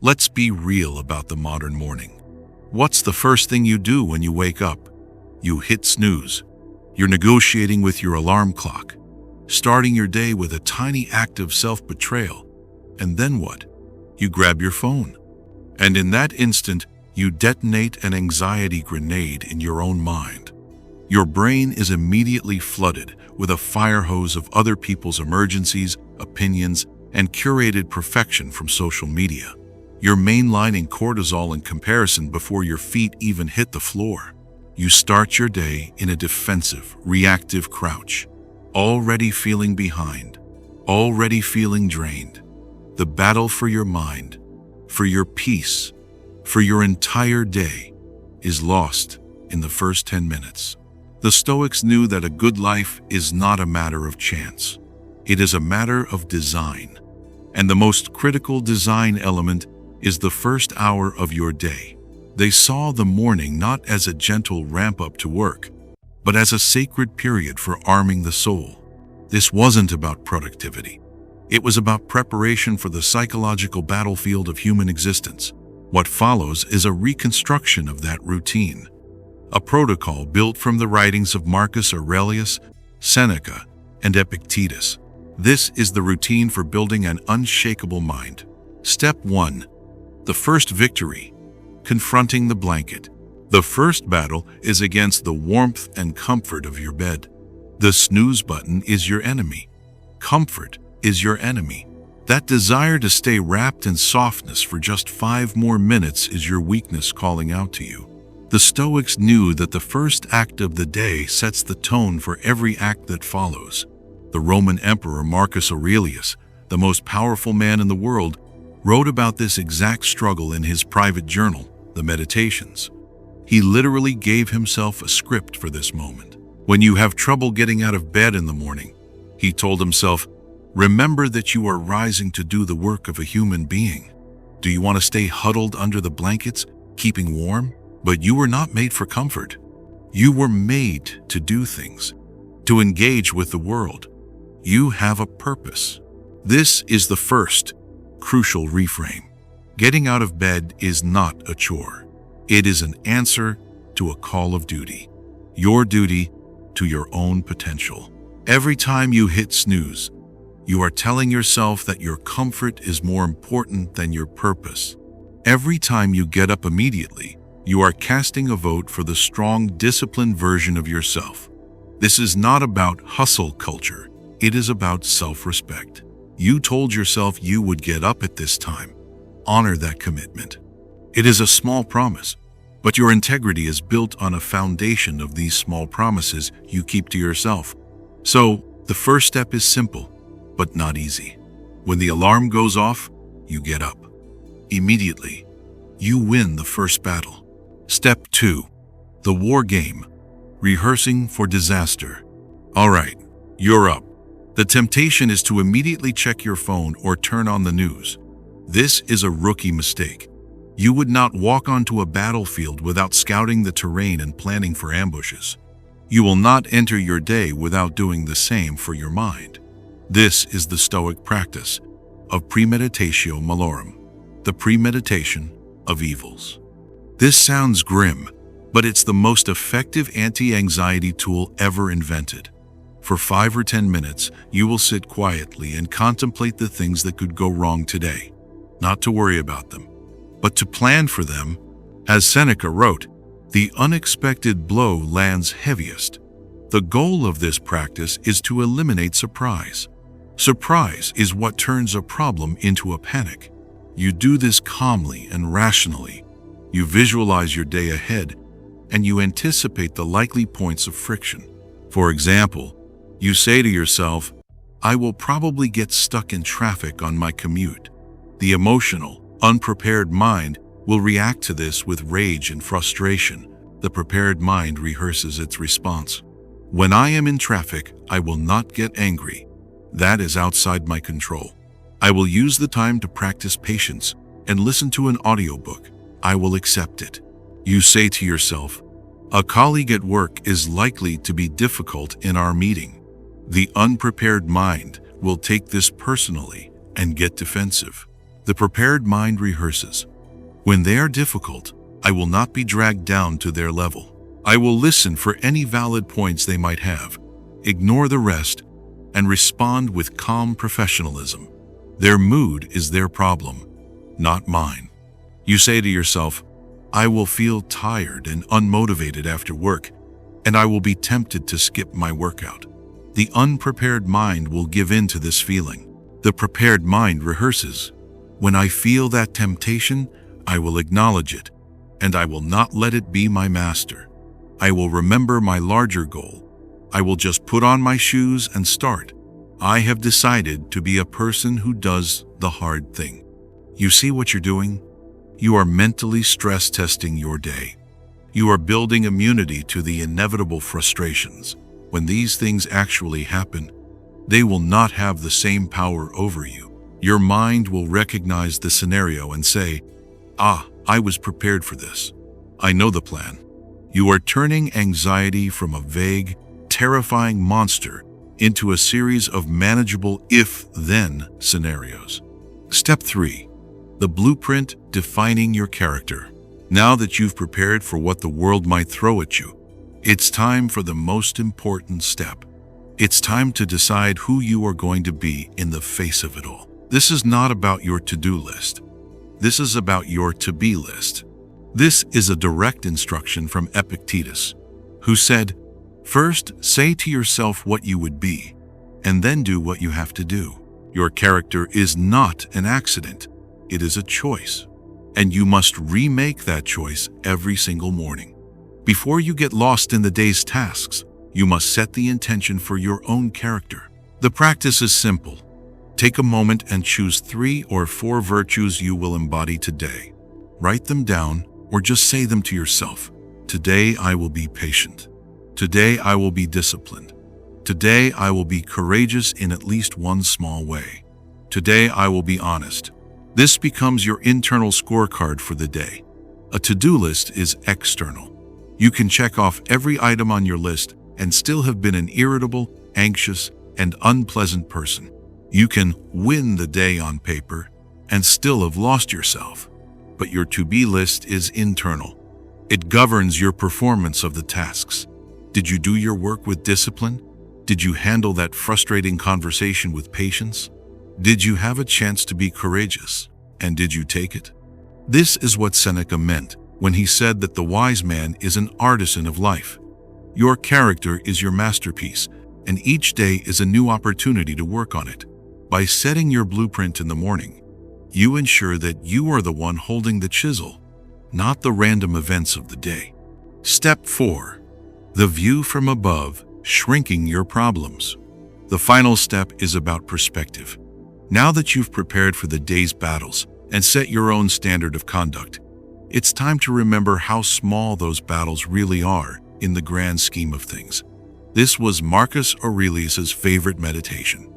Let's be real about the modern morning. What's the first thing you do when you wake up? You hit snooze. You're negotiating with your alarm clock, starting your day with a tiny act of self-betrayal. And then what? You grab your phone. And in that instant, you detonate an anxiety grenade in your own mind. Your brain is immediately flooded with a fire hose of other people's emergencies, opinions, and curated perfection from social media. You're mainlining cortisol in comparison before your feet even hit the floor. You start your day in a defensive, reactive crouch, already feeling behind, already feeling drained. The battle for your mind, for your peace, for your entire day is lost in the first 10 minutes. The Stoics knew that a good life is not a matter of chance. It is a matter of design. And the most critical design element is the first hour of your day. They saw the morning not as a gentle ramp-up to work, but as a sacred period for arming the soul. This wasn't about productivity. It was about preparation for the psychological battlefield of human existence. What follows is a reconstruction of that routine, a protocol built from the writings of Marcus Aurelius, Seneca, and Epictetus. This is the routine for building an unshakable mind. Step 1. The first victory. Confronting the blanket. The first battle is against the warmth and comfort of your bed. The snooze button is your enemy. Comfort is your enemy. That desire to stay wrapped in softness for just 5 more minutes is your weakness calling out to you. The Stoics knew that the first act of the day sets the tone for every act that follows. The Roman Emperor Marcus Aurelius, the most powerful man in the world, wrote about this exact struggle in his private journal, the Meditations. He literally gave himself a script for this moment. When you have trouble getting out of bed in the morning, he told himself, remember that you are rising to do the work of a human being. Do you want to stay huddled under the blankets, keeping warm? But you were not made for comfort. You were made to do things, to engage with the world. You have a purpose. This is the first crucial reframe. Getting out of bed is not a chore. It is an answer to a call of duty. Your duty to your own potential. Every time you hit snooze, you are telling yourself that your comfort is more important than your purpose. Every time you get up immediately, you are casting a vote for the strong, disciplined version of yourself. This is not about hustle culture. It is about self-respect. You told yourself you would get up at this time. Honor that commitment. It is a small promise, but your integrity is built on a foundation of these small promises you keep to yourself. So, the first step is simple, but not easy. When the alarm goes off, you get up. Immediately, you win the first battle. Step 2. The war game. Rehearsing for disaster. All right, you're up. The temptation is to immediately check your phone or turn on the news. This is a rookie mistake. You would not walk onto a battlefield without scouting the terrain and planning for ambushes. You will not enter your day without doing the same for your mind. This is the Stoic practice of premeditatio malorum, the premeditation of evils. This sounds grim, but it's the most effective anti-anxiety tool ever invented. For 5 or 10 minutes, you will sit quietly and contemplate the things that could go wrong today. Not to worry about them, but to plan for them. As Seneca wrote, the unexpected blow lands heaviest. The goal of this practice is to eliminate surprise. Surprise is what turns a problem into a panic. You do this calmly and rationally. You visualize your day ahead, and you anticipate the likely points of friction. For example, you say to yourself, I will probably get stuck in traffic on my commute. The emotional, unprepared mind will react to this with rage and frustration. The prepared mind rehearses its response. When I am in traffic, I will not get angry. That is outside my control. I will use the time to practice patience and listen to an audiobook. I will accept it. You say to yourself, a colleague at work is likely to be difficult in our meeting. The unprepared mind will take this personally and get defensive. The prepared mind rehearses. When they are difficult, I will not be dragged down to their level. I will listen for any valid points they might have, ignore the rest, and respond with calm professionalism. Their mood is their problem, not mine. You say to yourself, I will feel tired and unmotivated after work, and I will be tempted to skip my workout. The unprepared mind will give in to this feeling. The prepared mind rehearses. When I feel that temptation, I will acknowledge it, and I will not let it be my master. I will remember my larger goal. I will just put on my shoes and start. I have decided to be a person who does the hard thing. You see what you're doing? You are mentally stress testing your day. You are building immunity to the inevitable frustrations. When these things actually happen, they will not have the same power over you. Your mind will recognize the scenario and say, I was prepared for this. I know the plan. You are turning anxiety from a vague, terrifying monster into a series of manageable if-then scenarios. Step 3. The blueprint defining your character. Now that you've prepared for what the world might throw at you, it's time for the most important step. It's time to decide who you are going to be in the face of it all. This is not about your to-do list. This is about your to-be list. This is a direct instruction from Epictetus, who said, first, say to yourself what you would be, and then do what you have to do. Your character is not an accident. It is a choice, and you must remake that choice every single morning. Before you get lost in the day's tasks, you must set the intention for your own character. The practice is simple. Take a moment and choose 3 or 4 virtues you will embody today. Write them down or just say them to yourself. Today I will be patient. Today I will be disciplined. Today I will be courageous in at least one small way. Today I will be honest. This becomes your internal scorecard for the day. A to-do list is external. You can check off every item on your list and still have been an irritable, anxious, and unpleasant person. You can win the day on paper and still have lost yourself. But your to-be list is internal. It governs your performance of the tasks. Did you do your work with discipline? Did you handle that frustrating conversation with patience? Did you have a chance to be courageous? And did you take it? This is what Seneca meant when he said that the wise man is an artisan of life. Your character is your masterpiece, and each day is a new opportunity to work on it. By setting your blueprint in the morning, you ensure that you are the one holding the chisel, not the random events of the day. Step 4. The view from above, shrinking your problems. The final step is about perspective. Now that you've prepared for the day's battles and set your own standard of conduct, it's time to remember how small those battles really are in the grand scheme of things. This was Marcus Aurelius' favorite meditation.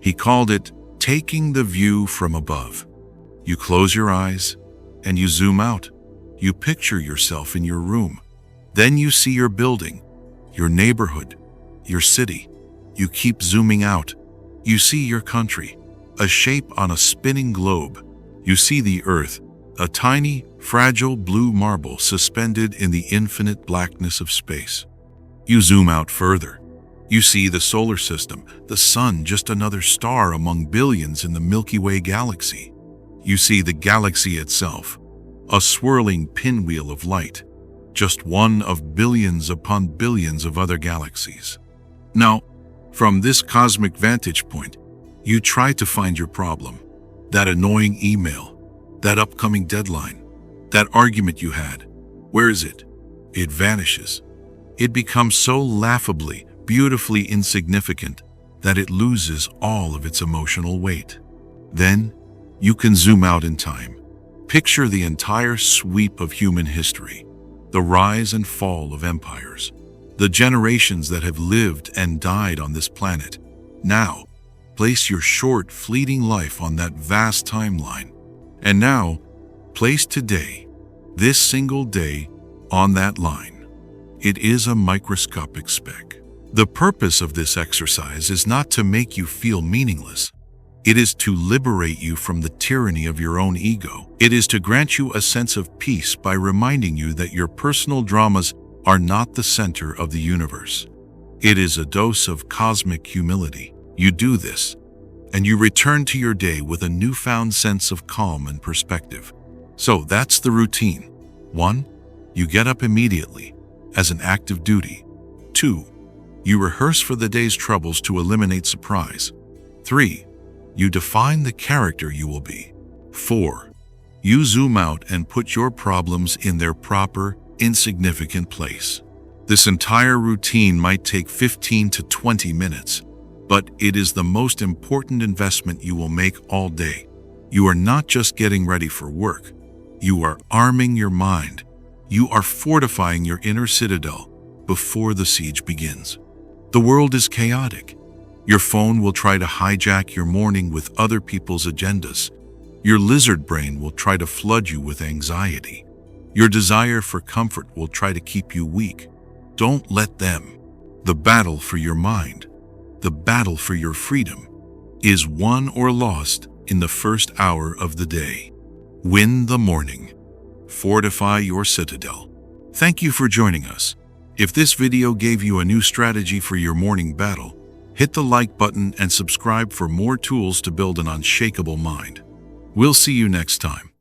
He called it taking the view from above. You close your eyes and you zoom out. You picture yourself in your room. Then you see your building, your neighborhood, your city. You keep zooming out. You see your country, a shape on a spinning globe. You see the earth, a tiny, fragile blue marble suspended in the infinite blackness of space. You zoom out further. You see the solar system, the sun just another star among billions in the Milky Way galaxy. You see the galaxy itself, a swirling pinwheel of light, just one of billions upon billions of other galaxies. Now, from this cosmic vantage point, you try to find your problem, that annoying email, that upcoming deadline, that argument you had. Where is it? It vanishes. It becomes so laughably, beautifully insignificant that it loses all of its emotional weight. Then, you can zoom out in time. Picture the entire sweep of human history, the rise and fall of empires, the generations that have lived and died on this planet. Now, place your short, fleeting life on that vast timeline. And now, place today, this single day, on that line. It is a microscopic speck. The purpose of this exercise is not to make you feel meaningless. It is to liberate you from the tyranny of your own ego. It is to grant you a sense of peace by reminding you that your personal dramas are not the center of the universe. It is a dose of cosmic humility. You do this, and you return to your day with a newfound sense of calm and perspective. So that's the routine. 1. You get up immediately, as an act of duty. 2. You rehearse for the day's troubles to eliminate surprise. 3. You define the character you will be. 4. You zoom out and put your problems in their proper, insignificant place. This entire routine might take 15 to 20 minutes, but it is the most important investment you will make all day. You are not just getting ready for work. You are arming your mind. You are fortifying your inner citadel before the siege begins. The world is chaotic. Your phone will try to hijack your morning with other people's agendas. Your lizard brain will try to flood you with anxiety. Your desire for comfort will try to keep you weak. Don't let them. The battle for your mind, the battle for your freedom, is won or lost in the first hour of the day. Win the morning. Fortify your citadel. Thank you for joining us. If this video gave you a new strategy for your morning battle, hit the like button and subscribe for more tools to build an unshakable mind. We'll see you next time.